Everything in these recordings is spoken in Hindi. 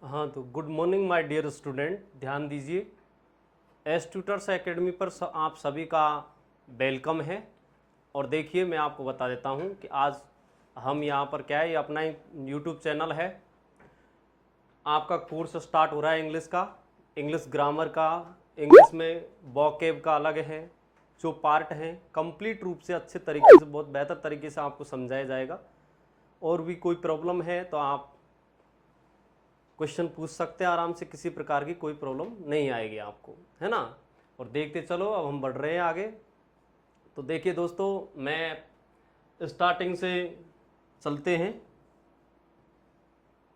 हाँ, तो good morning my dear student. ध्यान दीजिए, एस ट्यूटर्स एकेडमी पर आप सभी का वेलकम है। और देखिए, मैं आपको बता देता हूँ कि आज हम यहाँ पर क्या है, ये अपना यूट्यूब चैनल है। आपका कोर्स स्टार्ट हो रहा है इंग्लिश का, इंग्लिश ग्रामर का, इंग्लिश में वोकैब का अलग है। जो पार्ट हैं कंप्लीट रूप से अच्छे तरीके से, बहुत बेहतर तरीके से आपको समझाया जाएगा। और भी कोई प्रॉब्लम है तो आप क्वेश्चन पूछ सकते हैं आराम से, किसी प्रकार की कोई प्रॉब्लम नहीं आएगी आपको, है ना। और देखते चलो, अब हम बढ़ रहे हैं आगे। तो देखिए दोस्तों, मैं स्टार्टिंग से चलते हैं।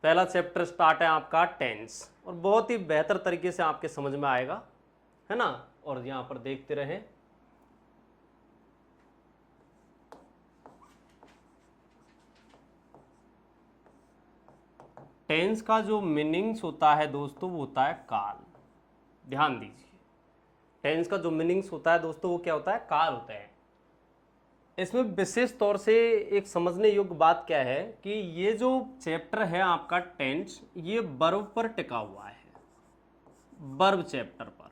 पहला चैप्टर स्टार्ट है आपका टेंस, और बहुत ही बेहतर तरीके से आपके समझ में आएगा, है ना। और यहाँ पर देखते रहें। टेंस का जो मीनिंग्स होता है दोस्तों, वो होता है काल। ध्यान दीजिए, टेंस का जो मीनिंग्स होता है दोस्तों, वो क्या होता है? काल होता है। इसमें विशेष तौर से एक समझने योग्य बात क्या है कि ये जो चैप्टर है आपका टेंस, ये वर्ब पर टिका हुआ है, वर्ब चैप्टर पर।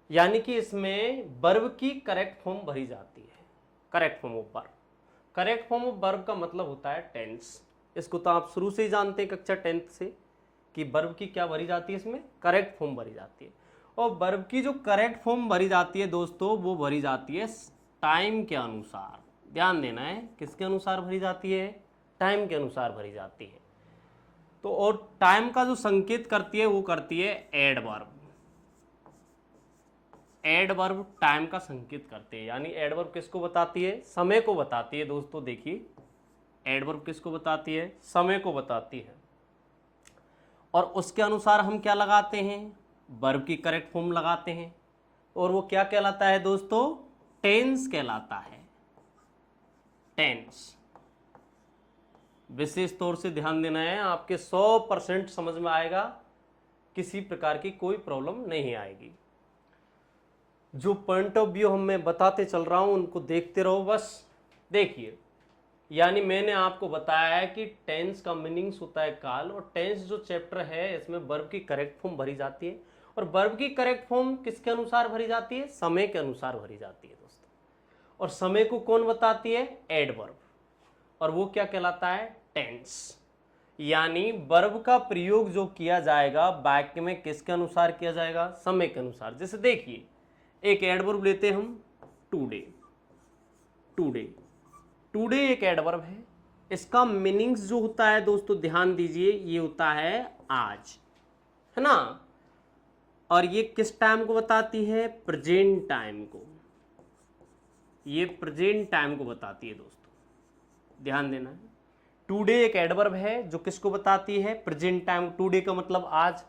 यानी कि इसमें वर्ब की करेक्ट फॉर्म भरी जाती है, correct form of verb. Correct form of verb का मतलब होता है टेंस। इसको तो आप शुरू से ही जानते हैं कक्षा 10th से, कि वर्ब की क्या भरी जाती है, इसमें करेक्ट फॉर्म भरी जाती है। और वर्ब की जो करेक्ट फॉर्म भरी जाती है दोस्तों, वो भरी जाती है टाइम के अनुसार। ध्यान देना है, किसके अनुसार भरी जाती है? टाइम के अनुसार भरी जाती है। तो और टाइम का जो संकेत करती है, वो करती है एडवर्ब। एडवर्ब टाइम का संकेत करते हैं। यानी एडवर्ब किसको बताती है? समय को बताती है दोस्तों। देखिए, एडवर्ब किसको बताती है? समय को बताती है। और उसके अनुसार हम क्या लगाते हैं? वर्ब की करेक्ट फॉर्म लगाते हैं। और वो क्या कहलाता है दोस्तों? टेंस कहलाता है। टेंस। विशेष तौर से ध्यान देना है, आपके 100% समझ में आएगा, किसी प्रकार की कोई प्रॉब्लम नहीं आएगी। जो पॉइंट ऑफ व्यू हम मैं बताते चल रहा हूं, उनको देखते रहो बस। देखिए, यानी मैंने आपको बताया है कि टेंस का मीनिंग्स होता है काल, और टेंस जो चैप्टर है, इसमें वर्ब की करेक्ट फॉर्म भरी जाती है। और वर्ब की करेक्ट फॉर्म किसके अनुसार भरी जाती है? समय के अनुसार भरी जाती है दोस्तों। और समय को कौन बताती है? एडवर्ब। और वो क्या कहलाता है? टेंस। यानी वर्ब का प्रयोग जो किया जाएगा वाक्य में, किसके अनुसार किया जाएगा? समय के अनुसार। जैसे देखिए, एक एडवर्ब लेते हैं हम, टुडे। टुडे, टुडे एक एडवर्ब है। इसका मीनिंग्स जो होता है दोस्तों, ध्यान दीजिए, ये होता है आज, है ना। और ये किस टाइम को बताती है? प्रेजेंट टाइम को। ये प्रेजेंट टाइम को बताती है दोस्तों, ध्यान देना है। टुडे एक एडवर्ब है जो किसको बताती है? Present time. टुडे का मतलब आज।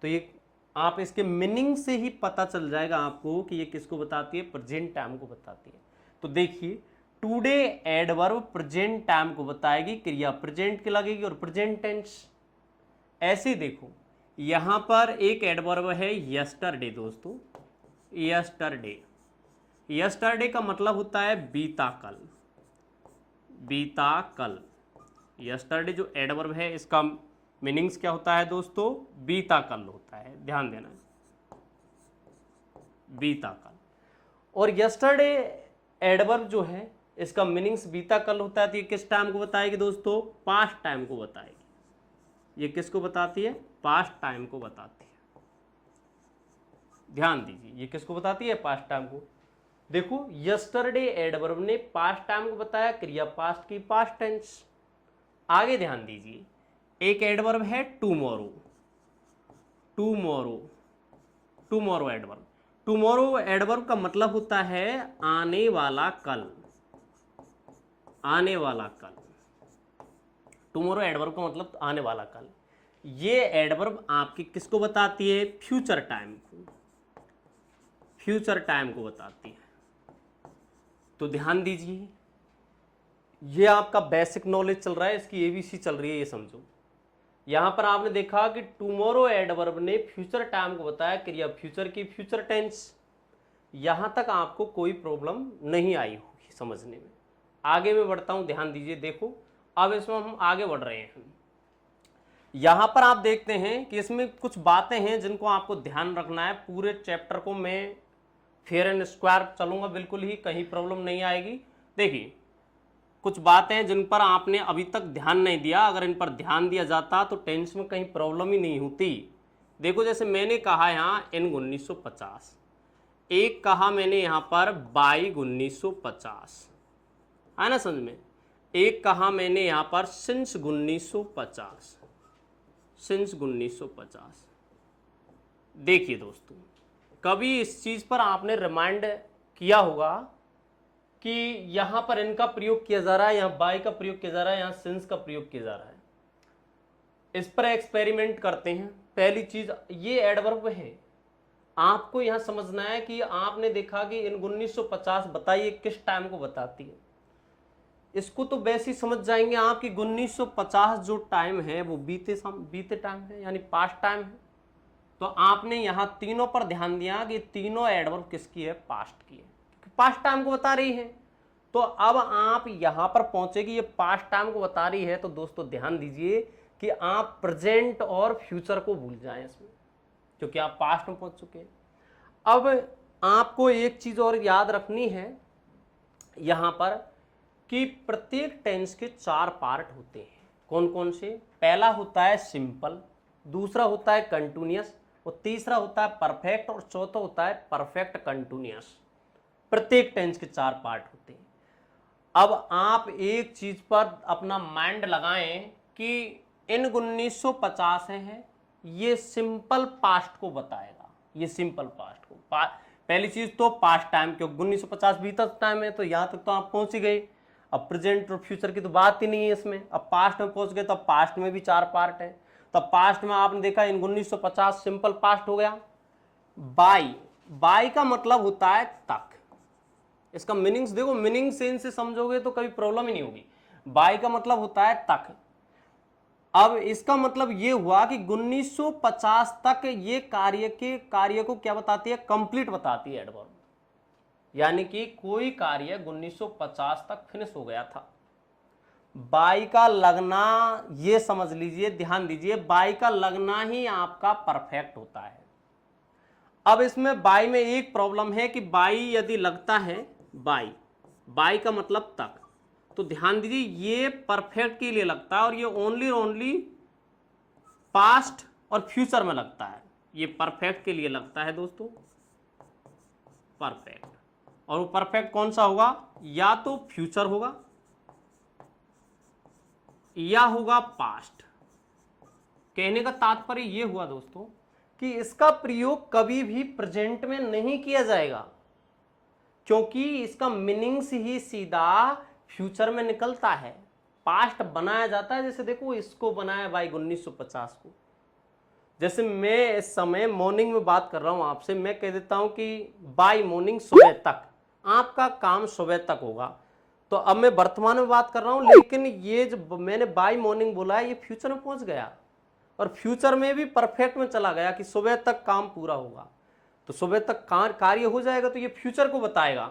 तो ये आप इसके मीनिंग से ही पता चल जाएगा आपको कि ये किसको बताती है? प्रेजेंट टाइम को बताती है। तो देखिए, टुडे एडवर्ब प्रेजेंट टाइम को बताएगी, क्रिया प्रेजेंट की लगेगी और प्रेजेंट टेंस। ऐसे देखो, यहां पर एक एडवर्ब है यस्टरडे दोस्तों। यस्टरडे, यस्टरडे का मतलब होता है बीता कल। बीता कल। यस्टरडे जो एडवर्ब है, इसका मीनिंग्स क्या होता है दोस्तों? बीता कल होता है। ध्यान देना है, बीता कल। और यस्टरडे एडवर्ब जो है, इसका मीनिंग्स बीता कल होता है। तो ये किस टाइम को बताएगी दोस्तों? पास्ट टाइम को बताएगी। ये किसको बताती है? पास्ट टाइम को बताती है। ध्यान दीजिए, ये किसको बताती है? पास्ट टाइम को। देखो, यस्टरडे एडवर्ब ने पास्ट टाइम को बताया, क्रिया पास्ट की, पास्ट टेंस। आगे ध्यान दीजिए, एक एडवर्ब है tomorrow. Tomorrow, tomorrow adverb. Tomorrow adverb का मतलब होता है आने वाला कल। आने वाला कल। टुमारो एडवर्ब का मतलब आने वाला कल। ये एडवर्ब आपकी किसको बताती है? फ्यूचर टाइम को। फ्यूचर टाइम को बताती है। तो ध्यान दीजिए, ये आपका बेसिक नॉलेज चल रहा है, इसकी एबीसी चल रही है, ये समझो। यहां पर आपने देखा कि टुमारो एडवर्ब ने फ्यूचर टाइम को बताया, क्रिया फ्यूचर की, फ्यूचर टेंस। यहां तक आपको कोई प्रॉब्लम नहीं आई होगी समझने में। आगे मैं बढ़ता हूं, ध्यान दीजिए। देखो, अब इसमें हम आगे बढ़ रहे हैं। यहां पर आप देखते हैं कि इसमें कुछ बातें हैं जिनको आपको ध्यान रखना है। पूरे चैप्टर को मैं फेयर एंड स्क्वायर चलूंगा, बिल्कुल ही कहीं प्रॉब्लम नहीं आएगी। देखिए कुछ बातें हैं जिन पर आपने अभी तक ध्यान नहीं दिया, अगर इन पर ध्यान दिया जाता तो टेंस में कहीं प्रॉब्लम ही नहीं होती। देखो जैसे मैंने कहा यहाँ इन 1950, एक कहा मैंने यहाँ पर बाई 1950, है ना समझ में। एक कहा मैंने यहाँ पर सिंस 1950, सिंस 1950। देखिए दोस्तों, कभी इस चीज़ पर आपने रिमाइंड किया होगा कि यहाँ पर इनका प्रयोग किया जा रहा है, यहाँ बाय का प्रयोग किया जा रहा है, यहाँ सिंस का प्रयोग किया जा रहा है। इस पर एक्सपेरिमेंट करते हैं। पहली चीज़ ये एडवर्ब है, आपको यहाँ समझना है कि आपने देखा कि इन 1950 बताइए किस टाइम को बताती है। इसको तो वैसे ही समझ जाएंगे आप कि 1950 जो टाइम है वो बीते टाइम है, यानी पास्ट टाइम है। तो आपने यहाँ तीनों पर ध्यान दिया कि तीनों एडवर्ब किसकी है, पास्ट की है, पास्ट टाइम को बता रही है। तो अब आप यहां पर पहुंचे कि ये पास्ट टाइम को बता रही है, तो दोस्तों ध्यान दीजिए कि आप प्रेजेंट और फ्यूचर को भूल जाएं इसमें, क्योंकि आप पास्ट में पहुंच चुके हैं। अब आपको एक चीज और याद रखनी है यहां पर कि प्रत्येक टेंस के 4 पार्ट होते हैं। कौन कौन से? पहला होता है सिंपल, दूसरा होता है कंटिन्यूअस, और तीसरा होता है परफेक्ट, और चौथा होता है परफेक्ट कंटिन्यूअस। प्रत्येक टेंस के 4 पार्ट होते हैं। अब आप एक चीज पर अपना माइंड लगाएं कि इन 1950 है, ये सिंपल पास्ट को बताएगा, ये सिंपल पास्ट को। पहली चीज तो पास्ट टाइम, क्योंकि 1950 बीता टाइम है, तो यहां तक तो आप पहुंच ही गए। अब प्रेजेंट और फ्यूचर की तो बात ही नहीं है इसमें। अब पास्ट में पहुंच गए, तो पास्ट में भी 4 पार्ट है। तब पास्ट में आपने देखा इन 1950 सिंपल पास्ट हो गया। बाई का मतलब होता है तक। इसका मीनिंग्स देखो, मीनिंग सेंस से समझोगे तो कभी प्रॉब्लम ही नहीं होगी। बाई का मतलब होता है तक। अब इसका मतलब ये हुआ कि 1950 तक ये कार्य को क्या बताती है, कंप्लीट बताती है एडवर्ब। यानी कि कोई कार्य 1950 तक फिनिश हो गया था। बाई का लगना, ये समझ लीजिए, ध्यान दीजिए, बाई का लगना ही आपका परफेक्ट होता है। अब इसमें बाई में एक प्रॉब्लम है कि बाई यदि लगता है, बाई का मतलब तक, तो ध्यान दीजिए ये परफेक्ट के लिए लगता है, और ये ओनली पास्ट और फ्यूचर में लगता है। ये परफेक्ट के लिए लगता है दोस्तों, परफेक्ट। और वो परफेक्ट कौन सा होगा? या तो फ्यूचर होगा या होगा पास्ट। कहने का तात्पर्य ये हुआ दोस्तों कि इसका प्रयोग कभी भी प्रेजेंट में नहीं किया जाएगा, क्योंकि इसका मीनिंग्स ही सीधा फ्यूचर में निकलता है। पास्ट बनाया जाता है, जैसे देखो इसको बनाया बाई 1950 को। जैसे मैं इस समय मॉर्निंग में बात कर रहा हूं आपसे, मैं कह देता हूं कि बाई मॉर्निंग, सुबह तक आपका काम सुबह तक होगा। तो अब मैं वर्तमान में बात कर रहा हूं, लेकिन ये जो मैंने बाई मॉर्निंग बोला है, ये फ्यूचर में पहुंच गया, और फ्यूचर में भी परफेक्ट में चला गया कि सुबह तक काम पूरा होगा। तो सुबह तक कार्य हो जाएगा, तो ये फ्यूचर को बताएगा।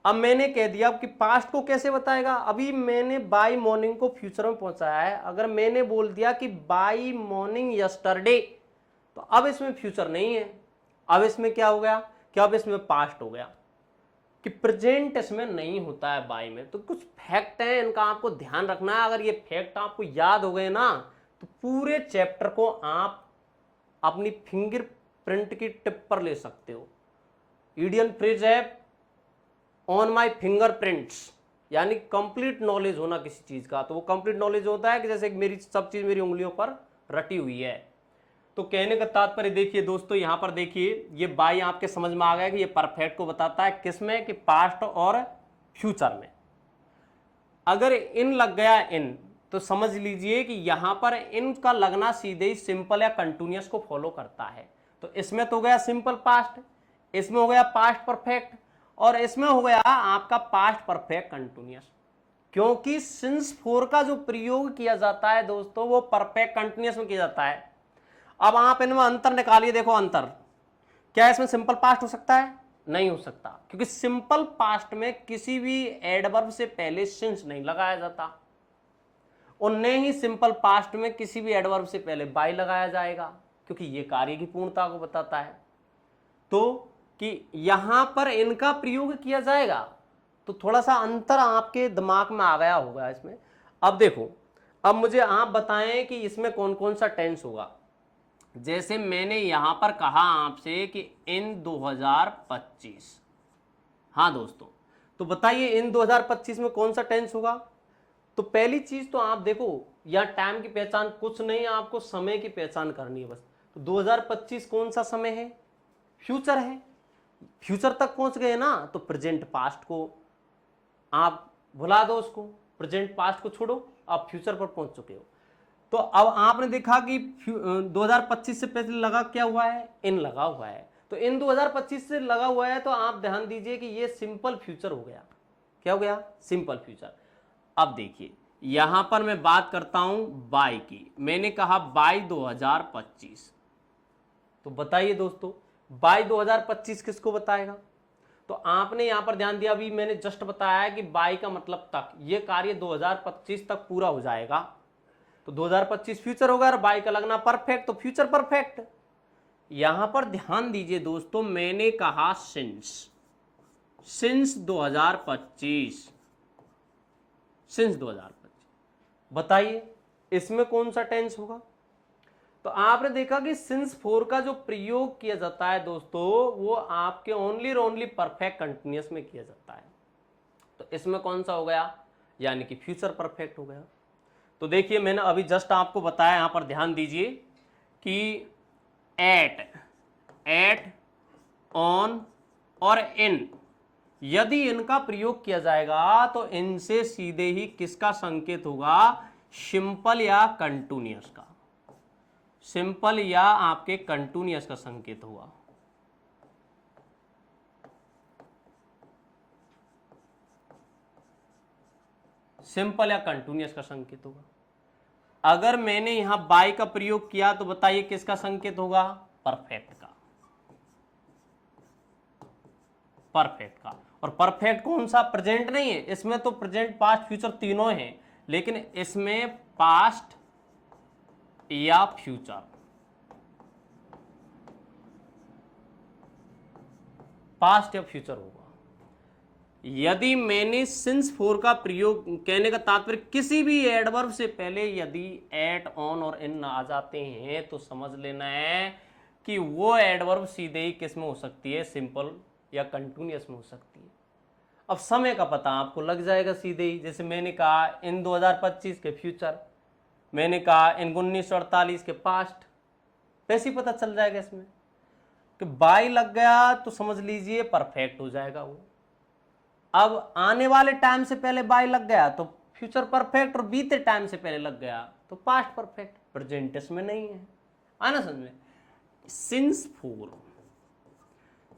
अब मैंने कह दिया कि पास्ट को कैसे बताएगा, अभी मैंने बाई मॉर्निंग को फ्यूचर में पहुंचाया है। अगर मैंने बोल दिया कि बाई मॉर्निंग यस्टरडे, तो अब इसमें फ्यूचर नहीं है, अब इसमें क्या हो गया कि अब इसमें पास्ट हो गया, कि प्रेजेंट इसमें नहीं होता है बाई में। तो कुछ फैक्ट हैं, इनका आपको ध्यान रखना है। अगर ये फैक्ट आपको याद हो गए ना, तो पूरे चैप्टर को आप अपनी फिंगर प्रिंट की टिप पर ले सकते हो। इंडियन फ्रेज है ऑन माई फिंगर प्रिंट्स, यानी कंप्लीट नॉलेज होना किसी चीज का। तो वो कंप्लीट नॉलेज होता है कि जैसे मेरी सब चीज मेरी उंगलियों पर रटी हुई है। तो कहने का तात्पर्य देखिए दोस्तों, यहां पर देखिए ये बाई आपके समझ में आ गया कि ये परफेक्ट को बताता है, किसमें, कि पास्ट और फ्यूचर में। अगर इन लग गया इन, तो समझ लीजिए कि यहां पर इन का लगना सीधे ही सिंपल या कंटिन्यूअस को फॉलो करता है। तो इसमें तो हो गया सिंपल पास्ट, इसमें हो गया पास्ट परफेक्ट, और इसमें हो गया आपका पास्ट परफेक्ट कंटिन्यूअस। क्योंकि सिंस 4 का जो प्रयोग किया जाता है दोस्तों, वो परफेक्ट कंटिन्यूअस में किया जाता है। अब आप इनमें अंतर निकालिए, देखो अंतर क्या है, इसमें सिंपल पास्ट हो सकता है? नहीं हो सकता, क्योंकि सिंपल पास्ट में किसी भी एडवर्ब से पहले सिंस नहीं लगाया जाता। उन्हें ही सिंपल पास्ट में किसी भी एडवर्ब से पहले बाय लगाया जाएगा, क्योंकि ये कार्य की पूर्णता को बताता है। तो कि यहां पर इनका प्रयोग किया जाएगा, तो थोड़ा सा अंतर आपके दिमाग में आ गया होगा इसमें। अब देखो, अब मुझे आप बताएं कि इसमें कौन कौन सा टेंस होगा। जैसे मैंने यहां पर कहा आपसे कि इन 2025, हाँ दोस्तों, तो बताइए इन 2025 में कौन सा टेंस होगा। तो पहली चीज तो आप देखो, या टाइम की पहचान कुछ नहीं, आपको समय की पहचान करनी है बस। तो 2025 कौन सा समय है, फ्यूचर है, फ्यूचर तक पहुंच गए ना, तो प्रेजेंट पास्ट को आप भुला दो, उसको प्रेजेंट पास्ट को छोड़ो, आप फ्यूचर पर पहुंच चुके हो। तो अब आपने देखा कि 2025 से पहले लगा क्या हुआ है, इन लगा हुआ है। तो इन 2025 से लगा हुआ है, तो आप ध्यान दीजिए कि ये सिंपल फ्यूचर हो गया। क्या हो गया, सिंपल फ्यूचर। अब देखिए यहां पर मैं बात करता हूं बाय की। मैंने कहा बाय 2025, तो बताइए दोस्तों बाय 2025 किसको बताएगा। तो आपने यहां पर ध्यान दिया, अभी मैंने जस्ट बताया कि बाय का मतलब तक, ये कार्य 2025 तक पूरा हो जाएगा। तो 2025 फ्यूचर होगा और बाय का लगना परफेक्ट, तो फ्यूचर परफेक्ट। यहां पर ध्यान दीजिए दोस्तों, मैंने कहा सिंस 2025, सिंस 2025, बताइए इसमें कौन सा टेंस होगा। तो आपने देखा कि सिंस 4 का जो प्रयोग किया जाता है दोस्तों, वो आपके ओनली और ओनली परफेक्ट कंटिन्यूअस में किया जाता है। तो इसमें कौन सा हो गया, यानी कि फ्यूचर परफेक्ट हो गया। तो देखिए मैंने अभी जस्ट आपको बताया, यहां पर ध्यान दीजिए कि एट, ऑन और इन, यदि इनका प्रयोग किया जाएगा तो इनसे सीधे ही किसका संकेत होगा, सिंपल या कंटिन्यूअस का, सिंपल या आपके कंटिन्यूअस का संकेत होगा। सिंपल या कंटिन्यूअस का संकेत होगा। अगर मैंने यहां बाय का प्रयोग किया तो बताइए किसका संकेत होगा, परफेक्ट का, परफेक्ट का। और परफेक्ट कौन सा, प्रेजेंट नहीं है इसमें, तो प्रेजेंट पास्ट फ्यूचर तीनों हैं, लेकिन इसमें पास्ट या फ्यूचर, पास्ट या फ्यूचर होगा। यदि मैंने सिंस 4 का प्रयोग, कहने का तात्पर्य किसी भी एडवर्ब से पहले यदि एट, ऑन और इन आ जाते हैं, तो समझ लेना है कि वो एडवर्ब सीधे ही किस में हो सकती है, सिंपल या कंटिन्यूअस में हो सकती है। अब समय का पता आपको लग जाएगा सीधे ही। जैसे मैंने कहा इन 2025 के फ्यूचर, मैंने कहा इन 1948 के पास्ट, वैसे ही पता चल जाएगा इसमें कि बाय लग गया तो समझ लीजिए परफेक्ट हो जाएगा वो। अब आने वाले टाइम से पहले बाय लग गया तो फ्यूचर परफेक्ट, और बीते टाइम से पहले लग गया तो पास्ट परफेक्ट। प्रेजेंट इसमें नहीं है, आना समझ में। सिंस 4,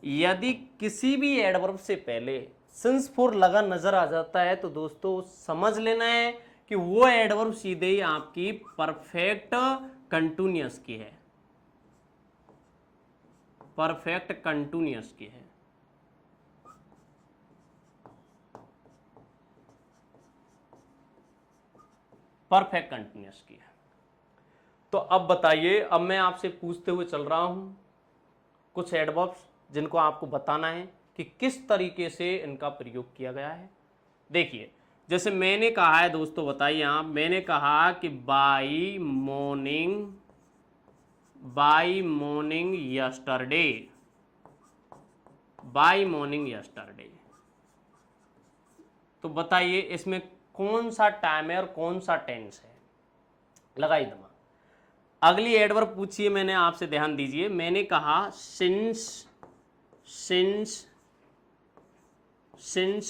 यदि किसी भी एडवर्ब से पहले सिंस 4 लगा नजर आ जाता है, तो दोस्तों समझ लेना है कि वो एडवर्ब सीधे ही आपकी परफेक्ट कंटिन्यूअस की है, परफेक्ट कंटिन्यूअस की है। परफेक्ट कंटिन्यूअस की है। तो अब बताइए, अब मैं आपसे पूछते हुए चल रहा हूं कुछ एडवर्ब्स जिनको आपको बताना है कि किस तरीके से इनका प्रयोग किया गया है। देखिए जैसे मैंने कहा है दोस्तों, बताइए आप, मैंने कहा कि by morning yesterday, by morning yesterday. तो बताइए इसमें कौन सा टाइम है और कौन सा टेंस है, लगाइए दिमाग। अगली एडवर्ब पूछिए मैंने आपसे, ध्यान दीजिए। मैंने कहा सिंस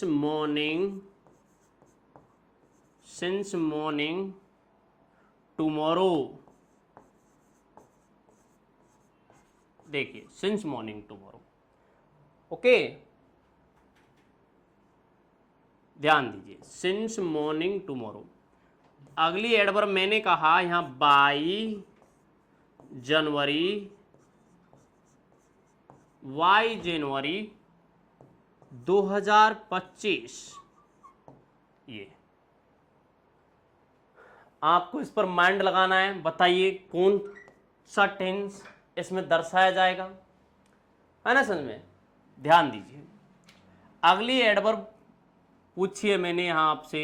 मॉर्निंग टुमारो। देखिए सिंस मॉर्निंग टुमारो, ओके, ध्यान दीजिए, सिंस मॉर्निंग टुमारो। अगली एडवर्ब मैंने कहा यहां बाय जनवरी, वाई जनवरी 2025। ये आपको इस पर माइंड लगाना है। बताइए कौन सा टेंस इसमें दर्शाया जाएगा, है ना समझ में। ध्यान दीजिए, अगली एडवर्ब पूछिए मैंने यहां आपसे,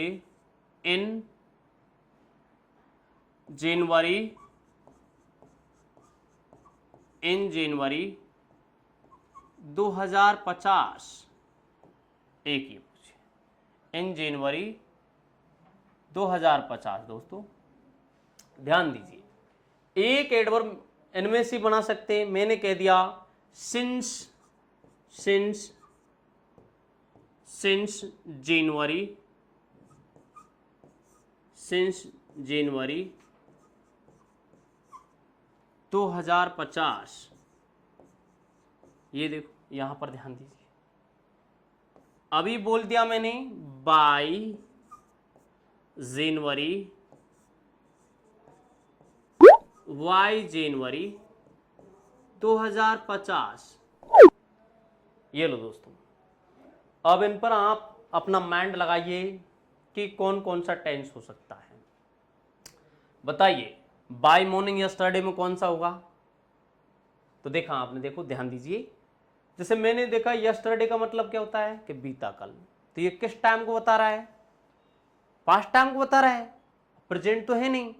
इन जनवरी, इन जनवरी 2050, एक ये पूछिए इन जनवरी 2050। दोस्तों ध्यान दीजिए, एक एडवर्ब इनमें से बना सकते हैं। मैंने कह दिया since, since, since January, since January 2050। ये देखो यहां पर ध्यान दीजिए, अभी बोल दिया मैंने बाई जनवरी, वाई जनवरी 2050। ये लो दोस्तों, अब इन पर आप अपना माइंड लगाइए कि कौन कौन सा टेंस हो सकता है। बताइए बाय मॉर्निंग यस्टरडे में कौन सा होगा। तो देखा आपने, देखो ध्यान दीजिए, जैसे मैंने देखा यस्टरडे का मतलब क्या होता है कि बीता कल, तो ये किस टाइम को बता रहा है, पास्ट टाइम को बता रहा है, प्रेजेंट तो है नहीं।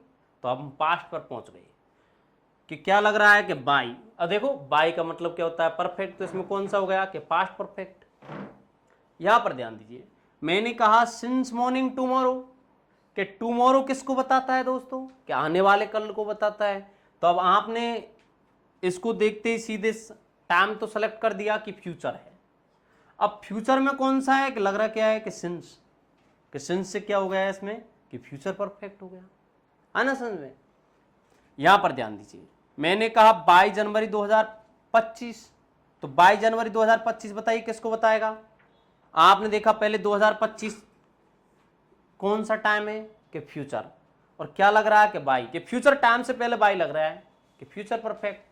तो अब हम पास्ट पर पहुंच गए कि क्या लग रहा है कि बाई। अब देखो बाई का मतलब क्या होता है, परफेक्ट, तो इसमें कौन सा हो गया कि पास्ट परफेक्ट। यहां पर ध्यान दीजिए, मैंने कहा सिंस मॉर्निंग टुमारो, कि टुमारो किसको बताता है दोस्तों, कि आने वाले कल को बताता है। तो अब आपने इसको देखते ही सीधे टाइम तो सेलेक्ट कर दिया कि फ्यूचर है। अब फ्यूचर में कौन सा है कि लग रहा क्या है कि सिंस, कि सिंस से क्या हो गया है इसमें कि फ्यूचर परफेक्ट हो गया, है ना समझ में। यहां पर ध्यान दीजिए, मैंने कहा 22 जनवरी 2025, तो 22 जनवरी 2025 बताइए किसको बताएगा। आपने देखा पहले 2025 कौन सा टाइम है कि फ्यूचर, और क्या लग रहा है कि बाई, कि फ्यूचर टाइम से पहले बाई लग रहा है कि फ्यूचर परफेक्ट,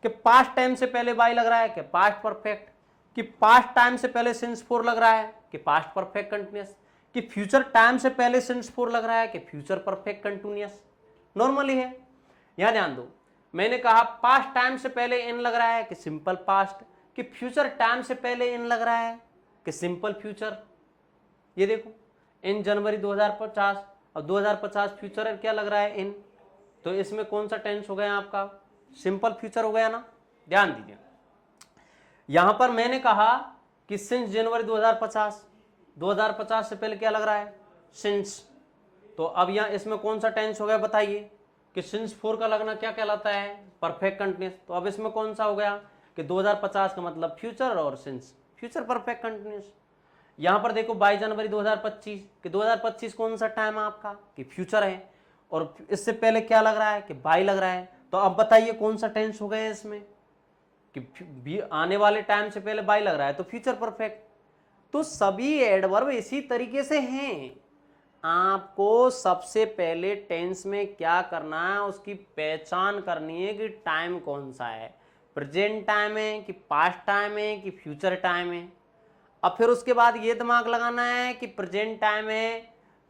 कि पास्ट टाइम से पहले बाई लग रहा है कि पास्ट परफेक्ट, कि पास्ट टाइम से पहले सिंस फोर लग रहा है कि पास्ट परफेक्ट कंटिन्यूअस, कि फ्यूचर टाइम से पहले सिंस फोर लग रहा है कि फ्यूचर परफेक्ट कंटिन्यूअस। नॉर्मली है। यहां ध्यान दो, मैंने कहा पास्ट टाइम से पहले इन लग रहा है कि सिंपल पास्ट, कि फ्यूचर टाइम से पहले इन लग रहा है कि सिंपल फ्यूचर। ये देखो इन जनवरी 2050, और 2050 फ्यूचर है, क्या लग रहा है इन, तो इसमें कौन सा टेंस हो गया आपका, सिंपल फ्यूचर हो गया ना। ध्यान दीजिए, यहां पर मैंने कहा कि सिंस जनवरी 2050, 2050 से पहले क्या लग रहा है सिंस, तो अब यहां इसमें कौन सा टेंस हो गया बताइए, कि सिंस फोर का लगना क्या कहलाता है, परफेक्ट कंटिन्यूअस। तो अब इसमें कौन सा हो गया कि 2050 का मतलब फ्यूचर, और सिंस फ्यूचर परफेक्ट कंटिन्यूअस। यहां पर देखो 22 जनवरी 2025, कि 2025 कौन सा टाइम है आपका कि फ्यूचर है, और इससे पहले क्या लग रहा है कि बाई लग रहा है। तो अब बताइए कौन सा टेंस हो गया इसमें कि आने वाले टाइम से पहले बाई लग रहा है तो फ्यूचर परफेक्ट। तो सभी एडवर्ब इसी तरीके से हैं। आपको सबसे पहले टेंस में क्या करना है, उसकी पहचान करनी है कि टाइम कौन सा है, प्रेजेंट टाइम है कि पास्ट टाइम है कि फ्यूचर टाइम है। अब फिर उसके बाद ये दिमाग लगाना है कि प्रेजेंट टाइम है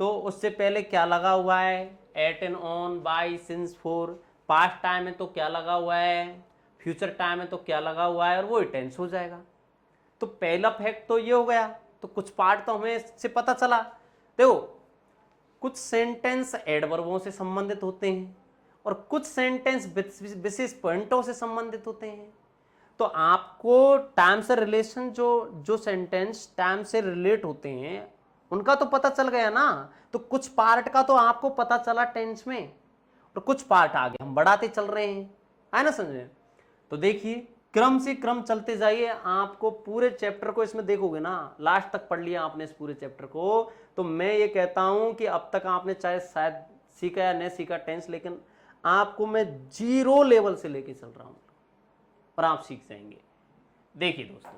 तो उससे पहले क्या लगा हुआ है, at and on, by, since, for. Past time है तो क्या लगा हुआ है, फ्यूचर टाइम है तो क्या लगा हुआ है, और वो टेंस हो जाएगा। तो पहला फैक्ट तो ये हो गया। तो कुछ पार्ट तो हमें इससे पता चला। देखो कुछ सेंटेंस एडवर्बों से संबंधित होते हैं और कुछ सेंटेंस विशेष पॉइंटों से संबंधित होते हैं। तो आपको टाइम से रिलेशन, जो जो सेंटेंस टाइम से रिलेट होते हैं उनका तो पता चल गया ना। तो कुछ पार्ट का तो आपको पता चला टेंस में, और कुछ पार्ट आगे हम बढ़ाते चल रहे हैं, है ना समझे। तो देखिए क्रम से क्रम चलते जाइए, आपको पूरे चैप्टर को इसमें देखोगे ना, लास्ट तक पढ़ लिया आपने इस पूरे चैप्टर को, तो मैं ये कहता हूं कि अब तक आपने चाहे शायद सीखा या नहीं सीखा टेंस, लेकिन आपको मैं 0 लेवल से लेके चल रहा हूं और आप सीख जाएंगे। देखिए दोस्तों,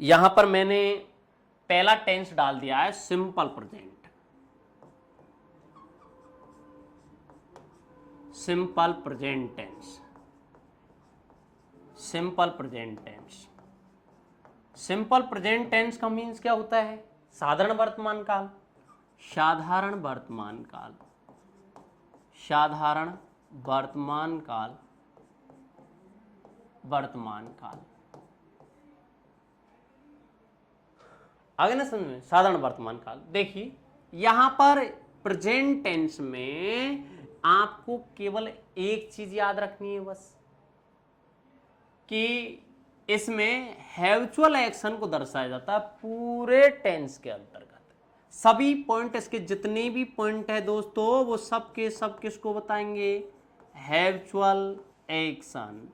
यहां पर मैंने पहला टेंस डाल दिया है simple present, simple present tense, simple present tense. Simple present tense का मीन्स क्या होता है, साधारण वर्तमान काल, साधारण वर्तमान काल। साधारण वर्तमान काल, वर्तमान काल। आगे ना समझ में, साधारण वर्तमान काल। देखिए यहां पर प्रेजेंट टेंस में आपको केवल एक चीज याद रखनी है बस, कि इसमें हैवचुअल एक्शन को दर्शाया जाता है पूरे टेंस के अंतर्गत। सभी पॉइंट, इसके जितने भी पॉइंट है दोस्तों, वो सब के सब किसको बताएंगे? हैवचुअल एक्शन,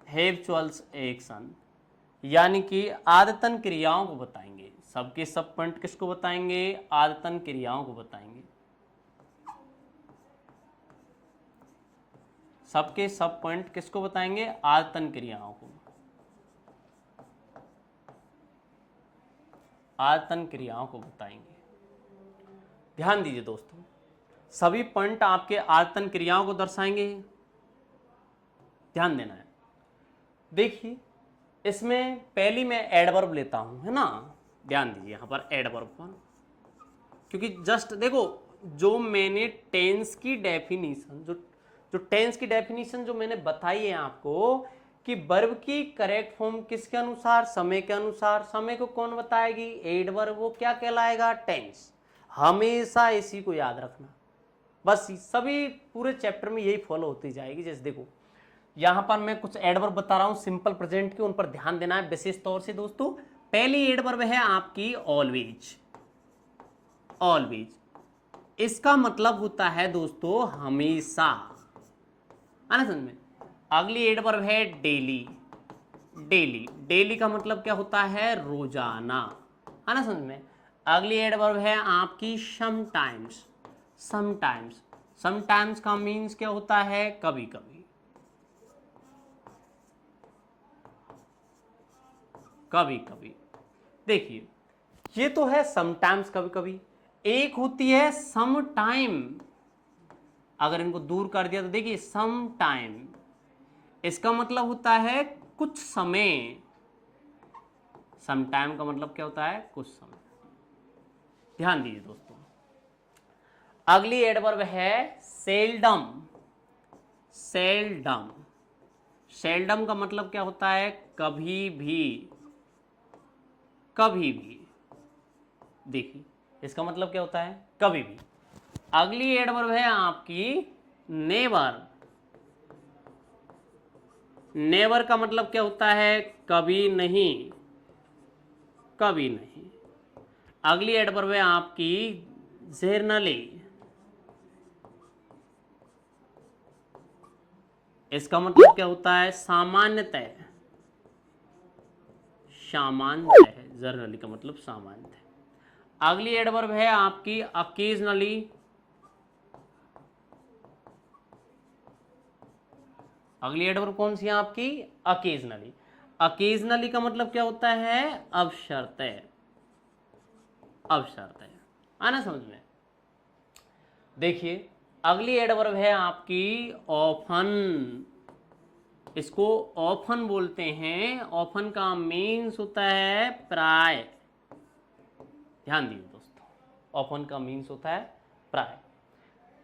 हैवचुअल एक्शन यानी कि आदतन क्रियाओं को बताएंगे। सबके सब पॉइंट किसको बताएंगे? आदतन क्रियाओं को बताएंगे। सबके सब पॉइंट किसको बताएंगे? आदतन क्रियाओं को, आदतन क्रियाओं को बताएंगे। ध्यान दीजिए दोस्तों, सभी पॉइंट आपके आदतन क्रियाओं को दर्शाएंगे, ध्यान देना है। देखिए इसमें पहली मैं एडवर्ब लेता हूं, है ना, ध्यान दीजिए यहां पर एडवर्ब पर, क्योंकि जस्ट देखो जो मैंने टेंस की डेफिनेशन, जो टेंस की डेफिनेशन जो मैंने बताई है आपको, कि वर्ब की करेक्ट फॉर्म किसके अनुसार? समय के अनुसार। समय को कौन बताएगी? एडवर्ब। वो क्या कहलाएगा? टेंस। हमेशा इसी को याद रखना, बस सभी पूरे चैप्टर में यही फॉलो होती जाएगी। जैसे देखो यहां पर मैं कुछ एडवर्ब बता रहा हूं सिंपल प्रेजेंट के, उन पर ध्यान देना है विशेष तौर से दोस्तों। पहली एडवर्ब है आपकी ऑलवेज। ऑलवेज इसका मतलब होता है दोस्तों हमेशा, आना समझ में। अगली एडवर्ब है डेली। डेली, डेली का मतलब क्या होता है? रोजाना, आना समझ में। अगली एडवर्ब है आपकी समटाइम्स। समटाइम्स, समटाइम्स का मीन्स क्या होता है? कभी कभी, कभी कभी। देखिए ये तो है समटाइम्स, कभी कभी। एक होती है सम टाइम, अगर इनको दूर कर दिया तो देखिए सम टाइम, इसका मतलब होता है कुछ समय। सम टाइम का मतलब क्या होता है? कुछ समय। ध्यान दीजिए दोस्तों, अगली एडवर्ब है सेल्डम। सेल्डम, सेल्डम का मतलब क्या होता है? कभी भी, कभी भी। देखिए इसका मतलब क्या होता है? कभी भी। अगली एडवर्ब है आपकी नेवर। नेवर का मतलब क्या होता है? कभी नहीं, कभी नहीं। अगली एडवर्ब है आपकी जेनरली। इसका मतलब क्या होता है? सामान्यतः, सामान्यतः। जनरली का मतलब सामान्यतः। अगली एडवर्ब है आपकी अकेजनली। अगली एडवर्ब कौन सी है आपकी? अकेजनली। अकेजनली का मतलब क्या होता है? अवसरतः, अवसरतः, आना समझ में। देखिए अगली एडवर्ब है आपकी ऑफन। इसको ऑफन बोलते हैं। ऑफन का मीन्स होता है प्राय। ध्यान दीजिए दोस्तों, ऑफन का मीन्स होता है प्राय।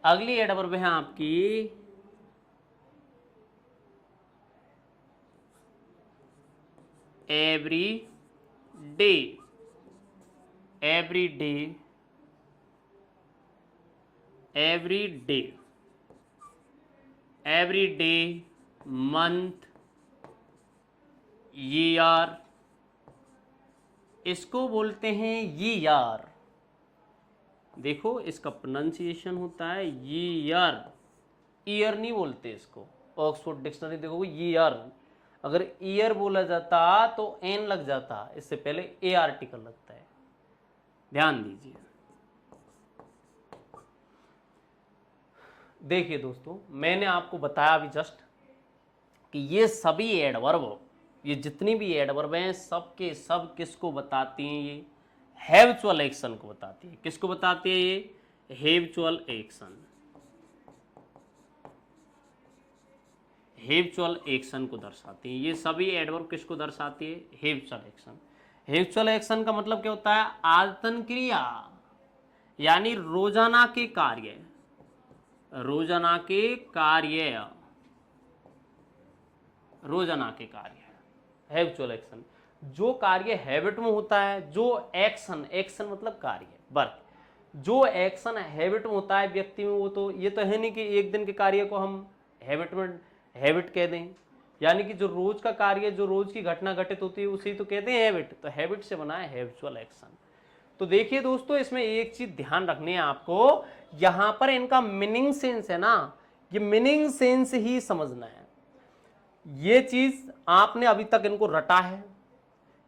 अगली एडवर्ब है आपकी every day. Every day, every day, every day, month, year, इसको बोलते हैं ईयर। देखो इसका प्रोनाउंसिएशन होता है ईयर, ईयर नहीं बोलते इसको। ऑक्सफोर्ड डिक्शनरी देखो ईयर, अगर ईयर बोला जाता तो एन लग जाता, इससे पहले ए आर्टिकल लगता है। ध्यान दीजिए। देखिए दोस्तों मैंने आपको बताया अभी जस्ट कि ये सभी एडवर्ब, ये जितनी भी एडवर्ब हैं सब के सब किसको बताती हैं? ये हैवचुअल एक्शन को बताती है। किसको बताती है? ये हैवचुअल एक्शन, हैवचुअल एक्शन को दर्शाती है। ये सभी एडवर्ब किसको दर्शाती है? हैवचुअल एक्शन। हैवचुअल एक्शन का मतलब क्या होता है? आदतन क्रिया, यानी रोजाना के कार्य, रोजाना के कार्य, रोजाना के कार्य, हैबिचुअल एक्शन, जो कार्य हैबिट में होता है, जो एक्शन, एक्शन मतलब कार्य, वर्क, जो एक्शन हैबिट में होता है व्यक्ति में, वो तो ये तो है नहीं कि एक दिन के कार्य को हम हैबिट में हैबिट कह दें, यानी कि जो रोज का कार्य, जो रोज की घटना घटित होती है उसी तो कहते हैं हैबिट, तो हैबिट से बना है हैबिचुअल एक्शन। तो देखिए दोस्तों, इसमें एक चीज ध्यान रखनी है आपको, यहां पर इनका मीनिंग सेंस है ना, ये मीनिंग सेंस ही समझना है। ये चीज आपने अभी तक इनको रटा है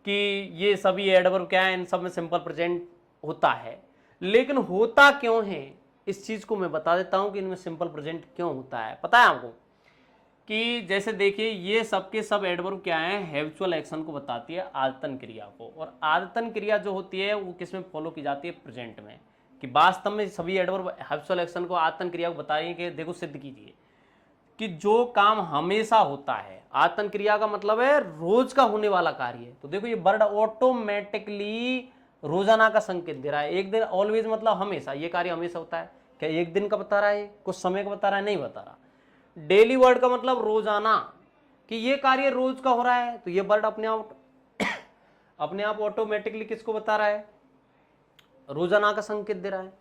कि ये सभी एडवर्ब क्या है, इन सब में सिंपल प्रेजेंट होता है, लेकिन होता क्यों है इस चीज को मैं बता देता हूं कि इनमें सिंपल प्रेजेंट क्यों होता है। पता है आपको कि जैसे देखिए ये सबके सब एडवर्ब क्या है, हैबिचुअल एक्शन को बताती है, आदतन क्रिया को, और आदतन क्रिया जो होती है वो किस में फॉलो की जाती है, प्रेजेंट में, कि वास्तव में सभी एडवर्ब हैबिचुअल एक्शन को, आदतन क्रिया को बताइए कि देखो सिद्ध कीजिए कि जो काम हमेशा होता है, आदतन क्रिया का मतलब है रोज का होने वाला कार्य। तो देखो ये वर्ड ऑटोमेटिकली रोजाना का संकेत दे रहा है, एक दिन, ऑलवेज मतलब हमेशा, ये कार्य हमेशा होता है, क्या एक दिन का बता रहा है, कुछ समय का बता रहा है, नहीं बता रहा। डेली वर्ड का मतलब रोजाना, कि ये कार्य रोज का हो रहा है, तो ये वर्ड अपने आप ऑटोमेटिकली किसको बता रहा है, रोजाना का संकेत दे रहा है।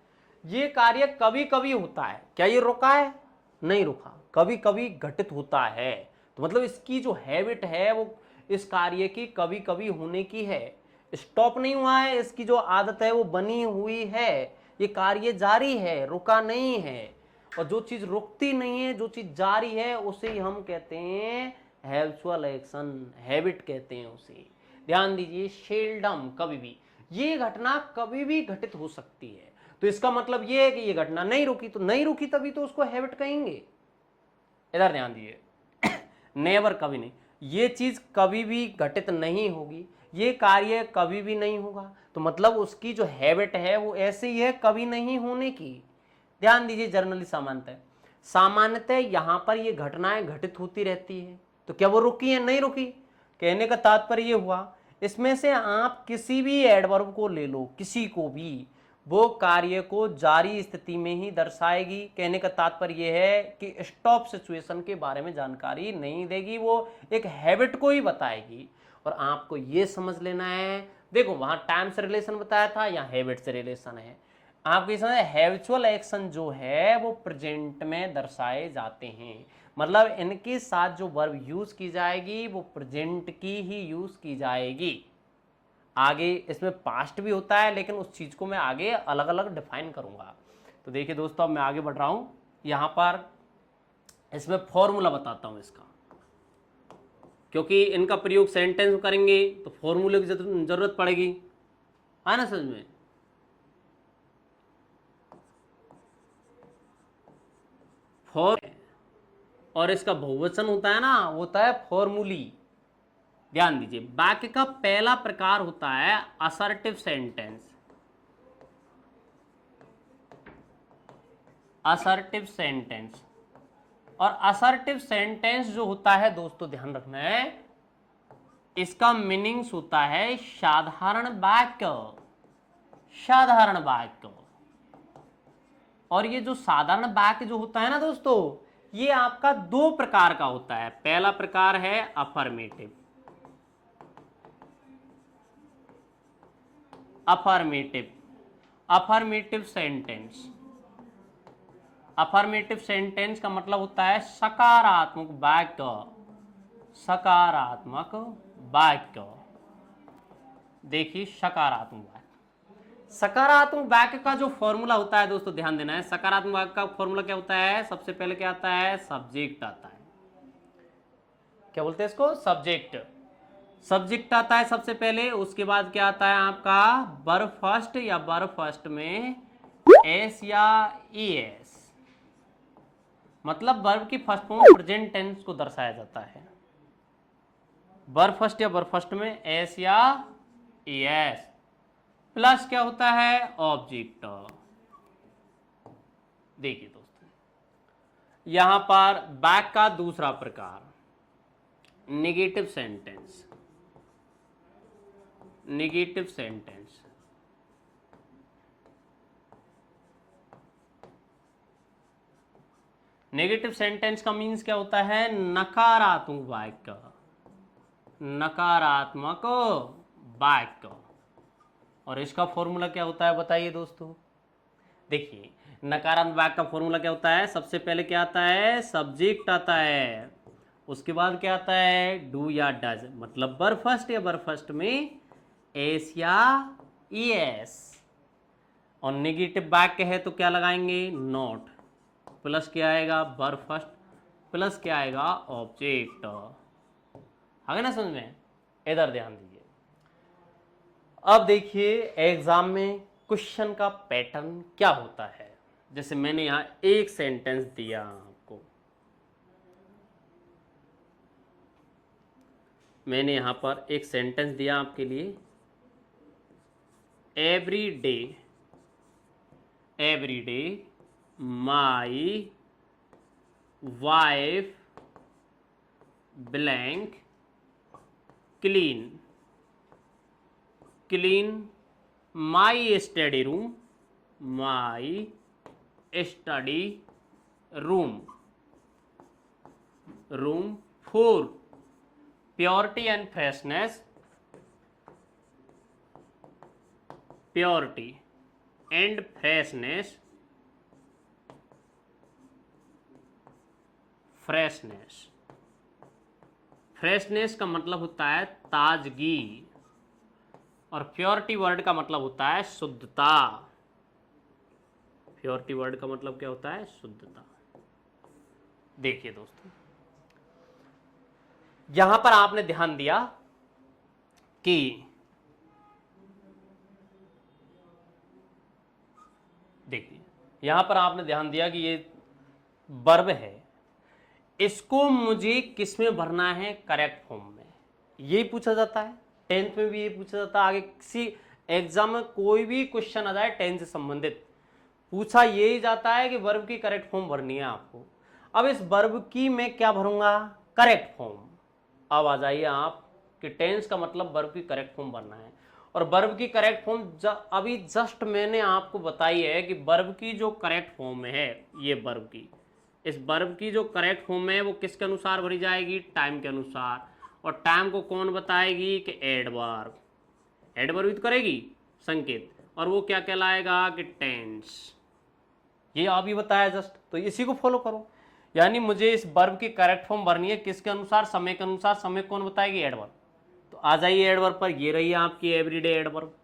ये कार्य कभी कभी होता है, क्या ये रुका है, नहीं रुका, कभी कभी घटित होता है, तो मतलब इसकी जो हैबिट है वो इस कार्य की कभी कभी होने की है, स्टॉप नहीं हुआ है, इसकी जो आदत है वो बनी हुई है, ये कार्य जारी है, रुका नहीं है। और जो चीज रुकती नहीं है, जो चीज जारी है, उसे हम कहते हैं हैबिचुअल एक्शन, हैबिट कहते हैं उसे। ध्यान दीजिए, सेल्डम, कभी भी, ये घटना कभी भी घटित हो सकती है, तो इसका मतलब ये है कि ये घटना नहीं रुकी, तो नहीं रुकी तभी तो उसको हैबिट कहेंगे। इधर ध्यान दीजिए, नेवर, कभी नहीं, ये चीज कभी भी घटित नहीं होगी, ये कार्य कभी भी नहीं होगा, तो मतलब उसकी जो हैबिट है वो ऐसे ही है, कभी नहीं होने की। ध्यान दीजिए, जर्नली सामान्यतः, सामान्यतः यहां पर ये घटनाएं घटित होती रहती है, तो क्या वो रुकी है, नहीं रुकी। कहने का तात्पर्य ये हुआ, इसमें से आप किसी भी एडवर्ब को ले लो, किसी को भी, वो कार्य को जारी स्थिति में ही दर्शाएगी। कहने का तात्पर्य यह है कि स्टॉप सिचुएशन के बारे में जानकारी नहीं देगी, वो एक हैबिट को ही बताएगी। और आपको ये समझ लेना है, देखो वहां टाइम से रिलेशन बताया था, यहाँ हैबिट से रिलेशन है। आपको ये समझ, हैबिचुअल एक्शन जो है वो प्रेजेंट में दर्शाए जाते हैं, मतलब इनके साथ जो वर्ब यूज की जाएगी वो प्रेजेंट की ही यूज की जाएगी। आगे इसमें पास्ट भी होता है, लेकिन उस चीज को मैं आगे अलग अलग डिफाइन करूंगा। तो देखिए दोस्तों, अब मैं आगे बढ़ रहा हूं, यहां पर इसमें फॉर्मूला बताता हूं इसका, क्योंकि इनका प्रयोग सेंटेंस में करेंगे तो फॉर्मूले की जरूरत पड़ेगी, है ना समझ में। और इसका बहुवचन होता है ना, वो होता है फॉर्मूली। ध्यान दीजिए, वाक्य का पहला प्रकार होता है असर्टिव सेंटेंस, असर्टिव सेंटेंस। और असर्टिव सेंटेंस जो होता है दोस्तों, ध्यान रखना है, इसका मीनिंग्स होता है साधारण वाक्य, साधारण वाक्य। और ये जो साधारण वाक्य जो होता है ना दोस्तों, ये आपका दो प्रकार का होता है। पहला प्रकार है affirmative, affirmative, affirmative sentence. Affirmative sentence का मतलब होता है सकारात्मक वाक्य, सकारात्मक वाक्य। देखिए, सकारात्मक वाक्य, सकारात्मक वाक्य का जो फॉर्मूला होता है दोस्तों, ध्यान देना है, सकारात्मक वाक्य का फॉर्मूला क्या होता है, सबसे पहले क्या आता है, सब्जेक्ट आता है। क्या बोलते हैं इसको, सब्जेक्ट, सब्जेक्ट आता है सबसे पहले, उसके बाद क्या आता है आपका वर्ब फर्स्ट, या वर्ब फर्स्ट में एस या ईएस, मतलब वर्ब की फर्स्ट फॉर्म प्रेजेंट टेंस को दर्शाया जाता है। वर्ब फर्स्ट या वर्ब फर्स्ट में एस या ईएस, प्लस क्या होता है, ऑब्जेक्ट। देखिए दोस्तों, यहां पर बैक का दूसरा प्रकार negative sentence, negative sentence. Negative sentence का मीन्स क्या होता है? नकारात्मक वाक्य, नकारात्मक वाक्य। और इसका फॉर्मूला क्या होता है बताइए दोस्तों? देखिए, नकारात्मक वाक्य का फॉर्मूला क्या होता है? सबसे पहले क्या आता है? सब्जेक्ट आता है, उसके बाद क्या आता है? डू या डज, मतलब वर फर्स्ट या वर फर्स्ट में एस या ईएस। और नेगेटिव वाक्य है तो क्या लगाएंगे? नॉट, प्लस क्या आएगा? वर फर्स्ट, प्लस क्या आएगा? ऑब्जेक्ट। आ गया ना समझ में? इधर ध्यान दीजिए। अब देखिए एग्जाम में क्वेश्चन का पैटर्न क्या होता है। जैसे मैंने यहां एक सेंटेंस दिया आपको, मैंने यहां पर एक सेंटेंस दिया आपके लिए, every day my wife blank clean my study room for purity and freshness, freshness का मतलब होता है ताजगी, और प्योरिटी वर्ड का मतलब होता है शुद्धता। प्योरिटी वर्ड का मतलब क्या होता है? शुद्धता। देखिए दोस्तों, यहां पर आपने ध्यान दिया कि देखिए यहां पर आपने ध्यान दिया कि ये वर्ब है, इसको मुझे किस में भरना है? करेक्ट फॉर्म में। यही पूछा जाता है, टेंथ में भी ये पूछा जाता है। आगे किसी एग्जाम में कोई भी क्वेश्चन आ जाए टेंथ से संबंधित, पूछा यही जाता है कि वर्ब की करेक्ट फॉर्म भरनी है आपको। अब इस वर्ब की मैं क्या भरूंगा? Correct form. अब आ जाइए आप कि टेंस का मतलब वर्ब की करेक्ट फॉर्म भरना है। और वर्ब की करेक्ट फॉर्म अभी जस्ट मैंने आपको बताई है कि वर्ब की जो करेक्ट फॉर्म है, ये वर्ब की, इस वर्ब की जो करेक्ट फॉर्म है वो किसके अनुसार भरी जाएगी? टाइम के अनुसार। और टाइम को कौन बताएगी? कि एडवर्ब। एडवर्ब भी तो करेगी संकेत, और वो क्या कहलाएगा? कि टेंस। ये अभी बताया जस्ट, तो इसी को फॉलो करो। यानी मुझे इस वर्ब की करेक्ट फॉर्म भरनी है किसके अनुसार? समय के अनुसार। समय कौन बताएगी? एडवर्ब। तो आ जाइए एडवर्ब पर, ये रही आपकी एवरीडे एडवर्ब।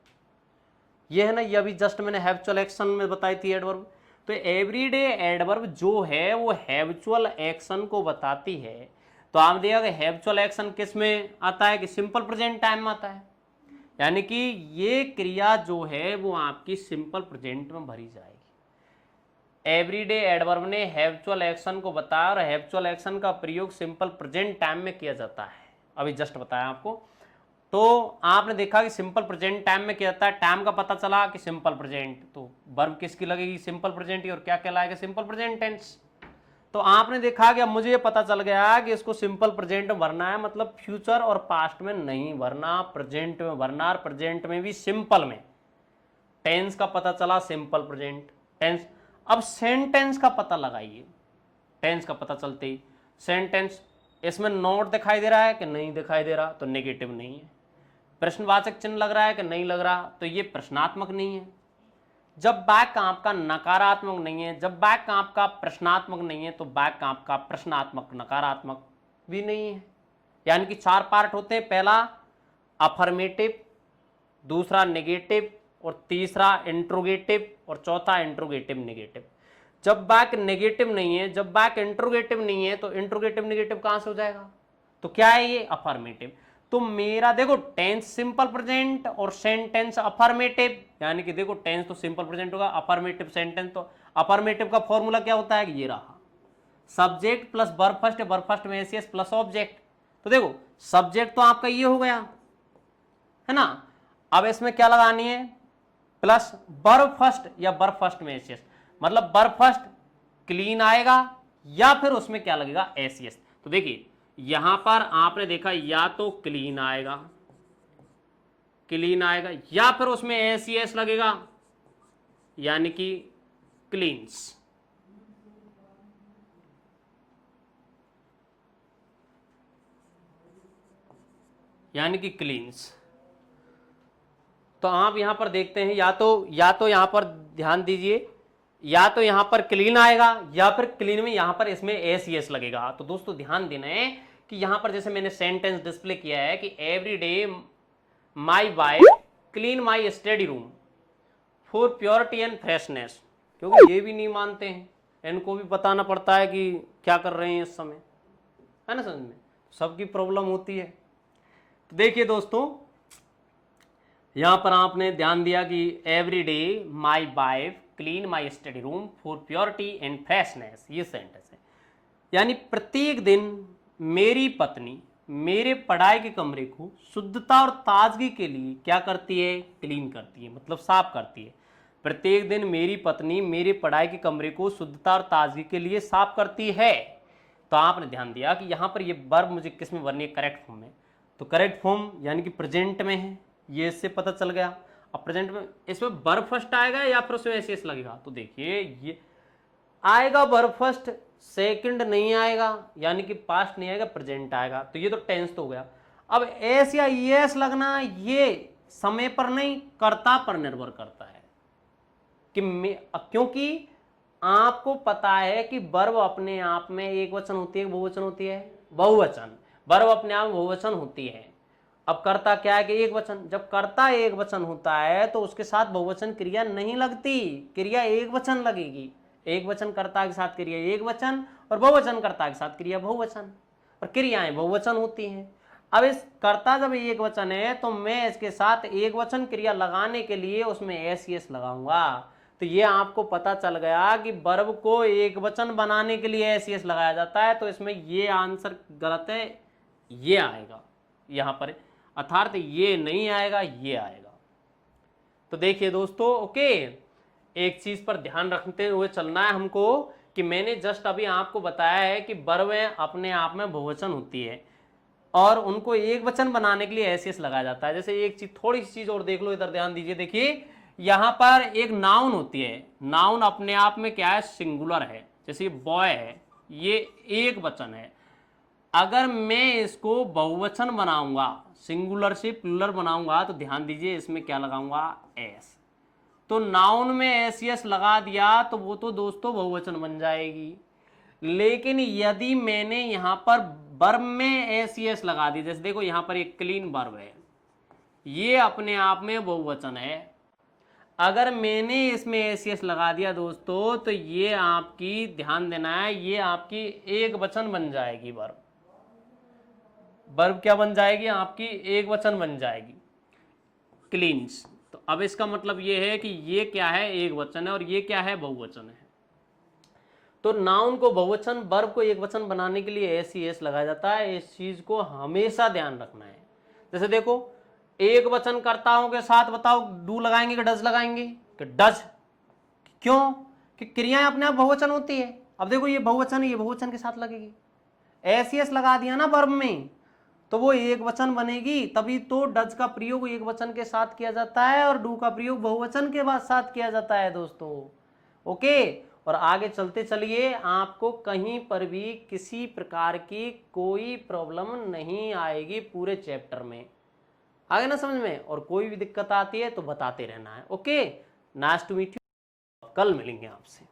ये है ना, ये अभी जस्ट मैंने हैबिचुअल एक्शन में बताई थी एडवर्ब। तो एवरीडे एडवर्ब जो है वो हैबिचुअल एक्शन को बताती है। तो आप देखिएगा हैबिचुअल एक्शन किस में आता है? कि सिंपल प्रेजेंट टाइम में आता है। यानी कि ये क्रिया जो है वो आपकी सिंपल प्रेजेंट में भरी जाएगी। एवरीडे एडवर्ब ने हैबिचुअल एक्शन को बताया, और हैबिचुअल एक्शन का प्रयोग सिंपल प्रेजेंट टाइम में किया जाता है। अभी जस्ट बताया आपको। तो आपने देखा कि सिंपल प्रेजेंट टाइम में क्या जाता है? टाइम का पता चला कि सिंपल प्रेजेंट, तो वर्ब किसकी लगेगी? सिंपल प्रेजेंट की। और क्या कहलाएगा? Simple present tense. तो आपने देखा कि अब मुझे ये पता चल गया कि इसको सिंपल प्रेजेंट में भरना है, मतलब फ्यूचर और पास्ट में नहीं भरना, प्रेजेंट में भरना। और प्रेजेंट में भी सिंपल में। टेंस का पता चला सिंपल प्रेजेंट टेंस। अब सेंटेंस का पता लगाइए। टेंस का पता चलते ही सेंटेंस, इसमें नॉट दिखाई दे रहा है कि नहीं दिखाई दे रहा? तो नेगेटिव नहीं है। प्रश्नवाचक चिन्ह लग रहा है कि नहीं लग रहा? तो ये प्रश्नात्मक नहीं है। जब वाक्य आपका नकारात्मक नहीं है, जब वाक्य आपका प्रश्नात्मक नहीं है, तो वाक्य आपका प्रश्नात्मक नकारात्मक भी नहीं है। यानी कि 4 पार्ट होते हैं। पहला अफर्मेटिव, दूसरा नेगेटिव, और तीसरा इंट्रोगेटिव, और चौथा इंट्रोगेटिव नेगेटिव। जब वाक्य नेगेटिव नहीं है, जब वाक्य इंट्रोगेटिव नहीं है, तो इंट्रोगेटिव नेगेटिव कहां से हो जाएगा? तो क्या है ये? अफर्मेटिव। तो मेरा देखो टेंस सिंपल प्रेजेंट और सेंटेंस अफर्मेटिव, यानी कि देखो टेंस तो सिंपल प्रेजेंट होगा, अफर्मेटिव सेंटेंस। तो अफर्मेटिव का फॉर्मूला क्या होता है? कि ये रहा, subject plus verb first, verb first में एसीएस प्लस ऑब्जेक्ट। तो देखो सब्जेक्ट तो आपका ये हो गया है ना। अब इसमें क्या लगानी है? प्लस वर्ब फर्स्ट या वर्ब फर्स्ट में एसीएस, मतलब वर्ब फर्स्ट क्लीन आएगा या फिर उसमें क्या लगेगा? एसीएस। तो देखिए यहां पर आपने देखा या तो क्लीन आएगा या फिर उसमें एसीएस लगेगा, यानी कि क्लीन्स। यानी कि क्लीन्स। तो आप यहां पर देखते हैं या तो यहां पर ध्यान दीजिए, या तो यहां पर क्लीन आएगा या फिर क्लीन में यहां पर इसमें एस ई एस लगेगा। तो दोस्तों ध्यान देना है कि यहां पर जैसे मैंने सेंटेंस डिस्प्ले किया है कि every day my wife clean my study room for purity and freshness, क्योंकि ये भी नहीं मानते हैं, इनको भी बताना पड़ता है कि क्या कर रहे हैं इस समय, है ना, समझ में, सबकी प्रॉब्लम होती है। तो देखिए दोस्तों, यहां पर आपने ध्यान दिया कि every day my wife clean my study room for purity and freshness, ये सेंटेंस है। यानी प्रत्येक दिन मेरी पत्नी मेरे पढ़ाई के कमरे को शुद्धता और ताजगी के लिए क्या करती है, क्लीन करती है, मतलब साफ करती है। प्रत्येक दिन मेरी पत्नी मेरे पढ़ाई के कमरे को शुद्धता और ताजगी के लिए साफ करती है। तो आपने ध्यान दिया कि यहां पर ये वर्ब मुझे किस में भरनी है, करेक्ट फॉर्म में। तो करेक्ट फॉर्म यानी कि प्रेजेंट में है, ये इससे पता चल गया। अब प्रेजेंट में इसमें वर्ब फर्स्ट आएगा या फिर उसमें एस लगेगा, तो देखिए ये आएगा वर्ब फर्स्ट, सेकंड नहीं आएगा, यानी कि पास्ट नहीं आएगा, प्रेजेंट आएगा। तो ये तो टेंस तो हो गया। अब एस या एस लगना ये समय पर नहीं, कर्ता पर निर्भर करता है कि क्योंकि आपको पता है कि वर्ब अपने आप में एक वचन होती है, बहुवचन होती है, बहुवचन। वर्ब अपने आप में बहुवचन होती है। अब कर्ता क्या है कि एक वचन। जब कर्ता एक वचन होता है तो उसके साथ बहुवचन क्रिया नहीं लगती, क्रिया एक वचन लगेगी। एक वचन कर्ता के साथ क्रिया एक वचन और बहुवचन कर्ता के साथ क्रिया बहुवचन, और क्रियाएं बहुवचन होती हैं। अब इस कर्ता जब एक वचन है तो मैं इसके साथ एक वचन क्रिया लगाने के लिए उसमें एस लगाऊंगा। तो ये आपको पता चल गया कि वर्ब को एक वचन बनाने के लिए एस लगाया जाता है। तो इसमें ये आंसर गलत है, ये आएगा यहां पर, अर्थात ये नहीं आएगा, ये आएगा। तो देखिए दोस्तों, ओके, एक चीज पर ध्यान रखते हुए चलना है हमको कि मैंने जस्ट अभी आपको बताया है कि वर्ब अपने आप में बहुवचन होती है और उनको एक वचन बनाने के लिए एस लगाया जाता है। जैसे एक चीज, थोड़ी सी चीज और देख लो, इधर ध्यान दीजिए। देखिए यहां पर एक नाउन होती है, नाउन अपने आप में क्या है, सिंगुलर है। जैसे बॉय है, ये एक वचन है। अगर मैं इसको बहुवचन बनाऊंगा, सिंगुलर से प्लुरल बनाऊंगा, तो ध्यान दीजिए इसमें क्या लगाऊंगा, एस। तो नाउन में एस लगा दिया तो वो तो दोस्तों बहुवचन बन जाएगी। लेकिन यदि मैंने यहां पर वर्ब में एस लगा दी, जैसे देखो यहां पर एक क्लीन वर्ब है, ये अपने आप में बहुवचन है। अगर मैंने इसमें एस लगा दिया दोस्तों तो ये आपकी, ध्यान देना है, ये आपकी एक वचन बन जाएगी। वर्ब क्या बन जाएगी, आपकी एक वचन बन जाएगी, क्लीन्स। तो अब इसका मतलब ये है कि ये क्या है, एक वचन है, और ये क्या है, बहुवचन है। तो नाउन को बहुवचन, वर्ब को एक वचन बनाने के लिए एस लगाया जाता है। इस चीज को हमेशा ध्यान रखना है। जैसे देखो, एक वचन कर्ताओं के साथ बताओ डू लगाएंगे कि डज लगाएंगे, कि डज। क्यों, कि क्रियाएं अपने आप बहुवचन होती है। अब देखो ये बहुवचन है, ये बहुवचन के साथ लगेगी। एस लगा दिया ना वर्ब में तो वो एक वचन बनेगी, तभी तो डज का प्रयोग एक वचन के साथ किया जाता है और डू का प्रयोग बहुवचन के बाद साथ किया जाता है दोस्तों। ओके, और आगे चलते चलिए, आपको कहीं पर भी किसी प्रकार की कोई प्रॉब्लम नहीं आएगी पूरे चैप्टर में। आगे ना समझ में, और कोई भी दिक्कत आती है तो बताते रहना है। Okay, nice to meet you, कल मिलेंगे आपसे।